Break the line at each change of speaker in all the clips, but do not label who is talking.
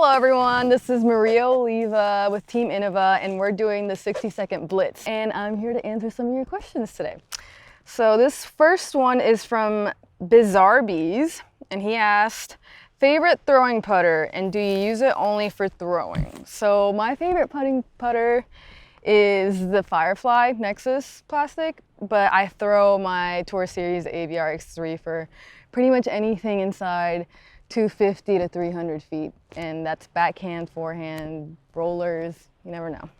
Hello everyone, this is Maria Oliva with Team Innova and we're doing the 60-second Blitz. And I'm here to answer some of your questions today. So this first one is from Bizarre Bees and he asked, favorite throwing putter and do you use it only for throwing? So my favorite putting putter is the Firefly Nexus plastic, but I throw my Tour Series AVR X3 for pretty much anything inside 250 to 300 feet, and that's backhand, forehand, rollers, you never know.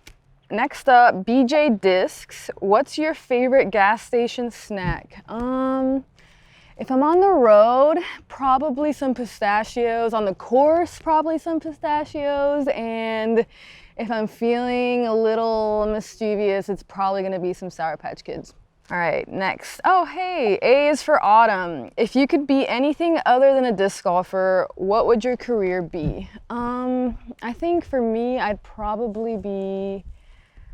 Next up, BJ Discs. What's your favorite gas station snack? If I'm on the road, probably some pistachios. On the course, probably some pistachios. And if I'm feeling a little mischievous, it's probably gonna be some Sour Patch Kids. All right, next. Oh, hey, A is for Autumn. If you could be anything other than a disc golfer, what would your career be? I think for me, I'd probably be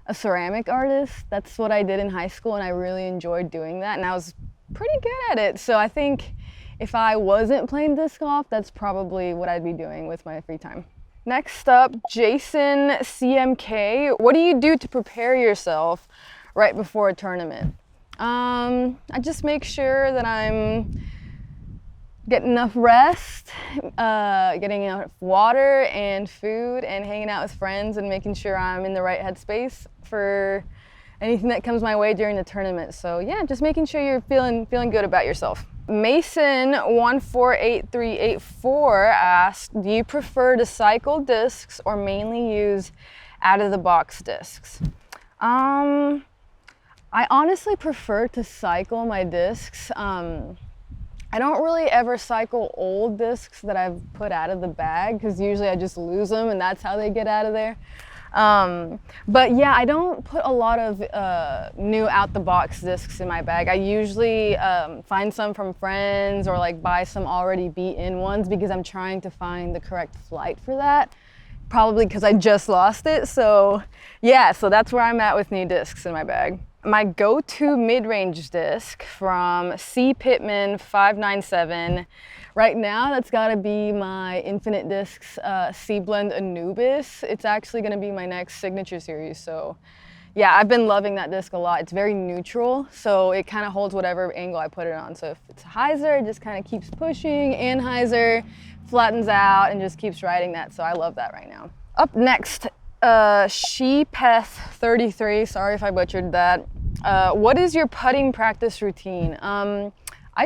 a ceramic artist. That's what I did in high school and I really enjoyed doing that and I was pretty good at it. So I think if I wasn't playing disc golf, that's probably what I'd be doing with my free time. Next up, Jason CMK. What do you do to prepare yourself right before a tournament? I just make sure that I'm getting enough rest, getting enough water and food, and hanging out with friends and making sure I'm in the right headspace for anything that comes my way during the tournament. So yeah, just making sure you're feeling good about yourself. Mason148384 asked, do you prefer to cycle discs or mainly use out-of-the-box discs? I honestly prefer to cycle my discs. I don't really ever cycle old discs that I've put out of the bag because usually I just lose them and that's how they get out of there. But yeah, I don't put a lot of new out-the-box discs in my bag. I usually find some from friends or like buy some already beat-in ones because I'm trying to find the correct flight for that. Probably because I just lost it. So yeah, so that's where I'm at with new discs in my bag. My go-to mid-range disc from C. Pittman 597. Right now, that's gotta be my Infinite Discs C-Blend Anubis. It's actually gonna be my next signature series. So yeah, I've been loving that disc a lot. It's very neutral, so it kind of holds whatever angle I put it on. So if it's hyzer, it just kind of keeps pushing. Anhyzer flattens out and just keeps riding that. So I love that right now. Up next, Shepeth33, sorry if I butchered that. What is your putting practice routine? I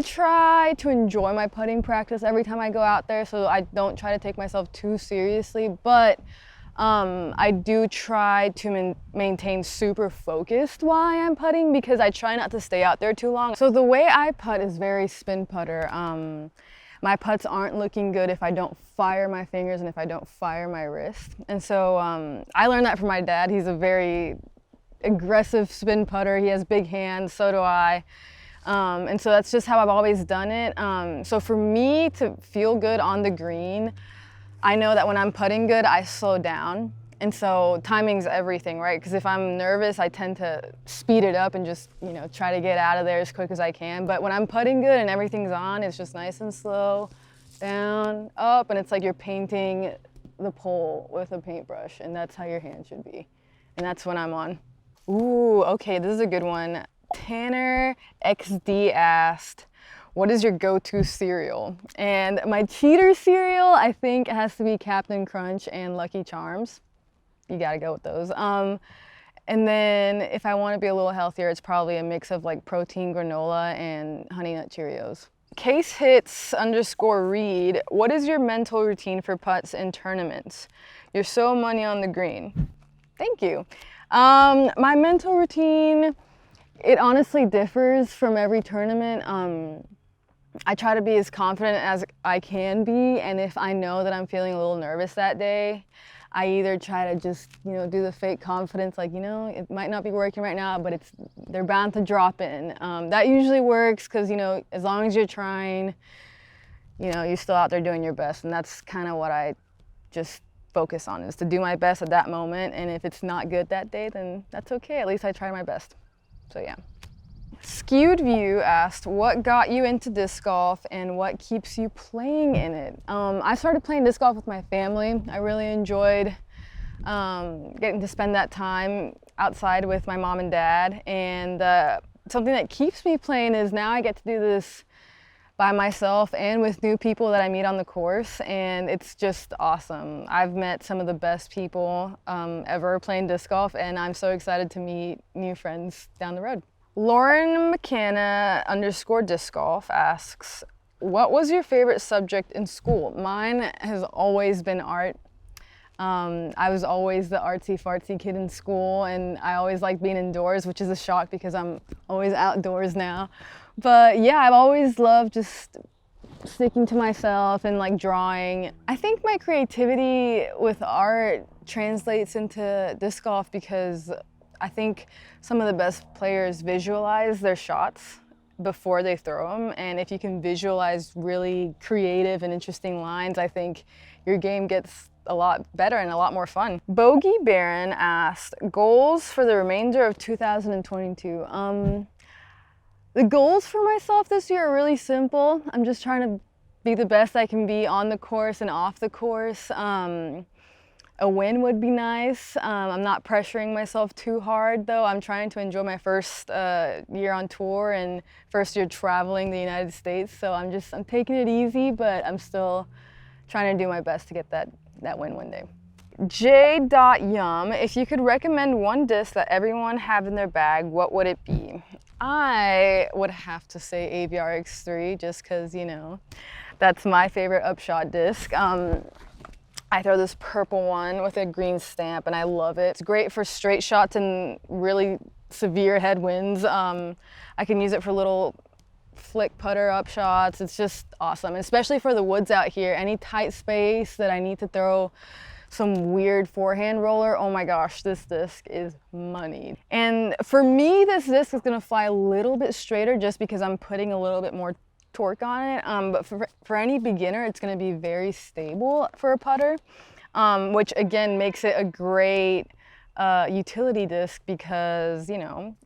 try to enjoy my putting practice every time I go out there, so I don't try to take myself too seriously, but I do try to maintain super focused while I am putting because I try not to stay out there too long. So the way I putt is very spin putter. My putts aren't looking good if I don't fire my fingers and if I don't fire my wrist. And so I learned that from my dad. He's a very aggressive spin putter. He has big hands, so do I. And so that's just how I've always done it. So for me to feel good on the green, I know that when I'm putting good, I slow down. And so timing's everything, right? Because if I'm nervous, I tend to speed it up and just, you know, try to get out of there as quick as I can. But when I'm putting good and everything's on, it's just nice and slow, down, up, and it's like you're painting the pole with a paintbrush, and that's how your hand should be. And that's when I'm on. Ooh, okay, this is a good one. Tanner XD asked, what is your go-to cereal? And my cheater cereal, I think, has to be Captain Crunch and Lucky Charms. You gotta go with those. And then if I wanna be a little healthier, it's probably a mix of like protein granola and Honey Nut Cheerios. Case Hits _ Reed, what is your mental routine for putts in tournaments? You're so money on the green. Thank you. My mental routine, it honestly differs from every tournament. I try to be as confident as I can be, and if I know that I'm feeling a little nervous that day, I either try to just, you know, do the fake confidence, like, you know, it might not be working right now, but they're bound to drop in. That usually works because, you know, as long as you're trying, you know, you're still out there doing your best, and that's kind of what I just focus on, is to do my best at that moment, and if it's not good that day, then that's okay. At least I tried my best. So yeah. Skewed View asked, what got you into disc golf and what keeps you playing in it? I started playing disc golf with my family. I really enjoyed getting to spend that time outside with my mom and dad. And something that keeps me playing is now I get to do this by myself and with new people that I meet on the course, and it's just awesome. I've met some of the best people ever playing disc golf, and I'm so excited to meet new friends down the road. Lauren McKenna _ disc golf asks, what was your favorite subject in school? Mine has always been art. I was always the artsy-fartsy kid in school, and I always liked being indoors, which is a shock because I'm always outdoors now. But yeah, I've always loved just sticking to myself and like drawing. I think my creativity with art translates into disc golf because I think some of the best players visualize their shots before they throw them, and if you can visualize really creative and interesting lines, I think your game gets a lot better and a lot more fun. Bogey Barron asked, goals for the remainder of 2022. The goals for myself this year are really simple. I'm just trying to be the best I can be on the course and off the course. A win would be nice. I'm not pressuring myself too hard though. I'm trying to enjoy my first year on tour and first year traveling the United States. So I'm taking it easy, but I'm still trying to do my best to get that win one day. J.Yum, if you could recommend one disc that everyone have in their bag, what would it be? I would have to say AVR X3 just because, you know, that's my favorite upshot disc. I throw this purple one with a green stamp and I love it. It's great for straight shots and really severe headwinds. I can use it for little flick putter upshots. It's just awesome, and especially for the woods out here. Any tight space that I need to throw some weird forehand roller, oh my gosh, this disc is money. And for me, this disc is gonna fly a little bit straighter just because I'm putting a little bit more torque on it. But for any beginner, it's gonna be very stable for a putter, which again makes it a great utility disc because, you know,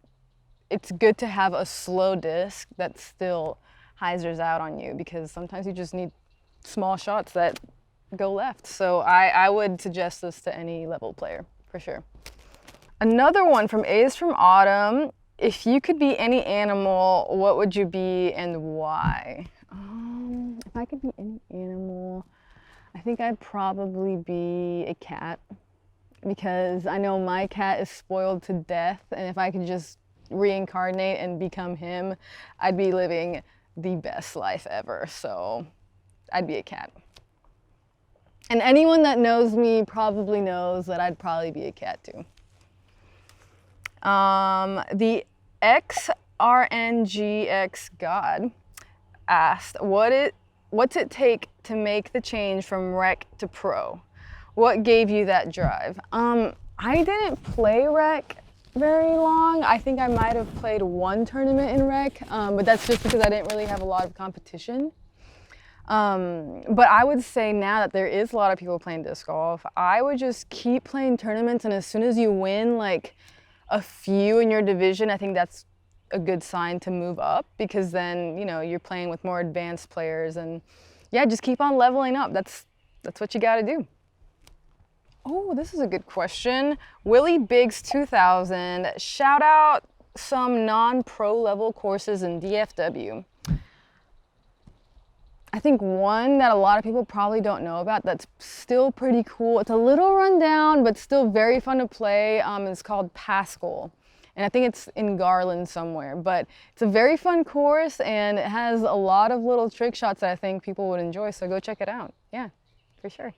it's good to have a slow disc that still hyzers out on you because sometimes you just need small shots that go left. So I would suggest this to any level player for sure. Another one from A's from Autumn. If you could be any animal, what would you be and why? If I could be any animal, I think I'd probably be a cat because I know my cat is spoiled to death, and if I could just reincarnate and become him, I'd be living the best life ever. So I'd be a cat. And anyone that knows me probably knows that I'd probably be a cat too. The XRNGX God asked, what's it take to make the change from rec to pro? What gave you that drive? I didn't play rec very long. I think I might have played one tournament in rec, but that's just because I didn't really have a lot of competition. But I would say now that there is a lot of people playing disc golf, I would just keep playing tournaments, and as soon as you win like a few in your division, I think that's a good sign to move up because then, you know, you're playing with more advanced players, and yeah, just keep on leveling up. That's what you got to do. Oh, this is a good question. Willie Biggs 2000, shout out some non-pro level courses in DFW. I think one that a lot of people probably don't know about that's still pretty cool. It's a little rundown, but still very fun to play. It's called Pascal. And I think it's in Garland somewhere, but it's a very fun course and it has a lot of little trick shots that I think people would enjoy. So go check it out. Yeah, for sure.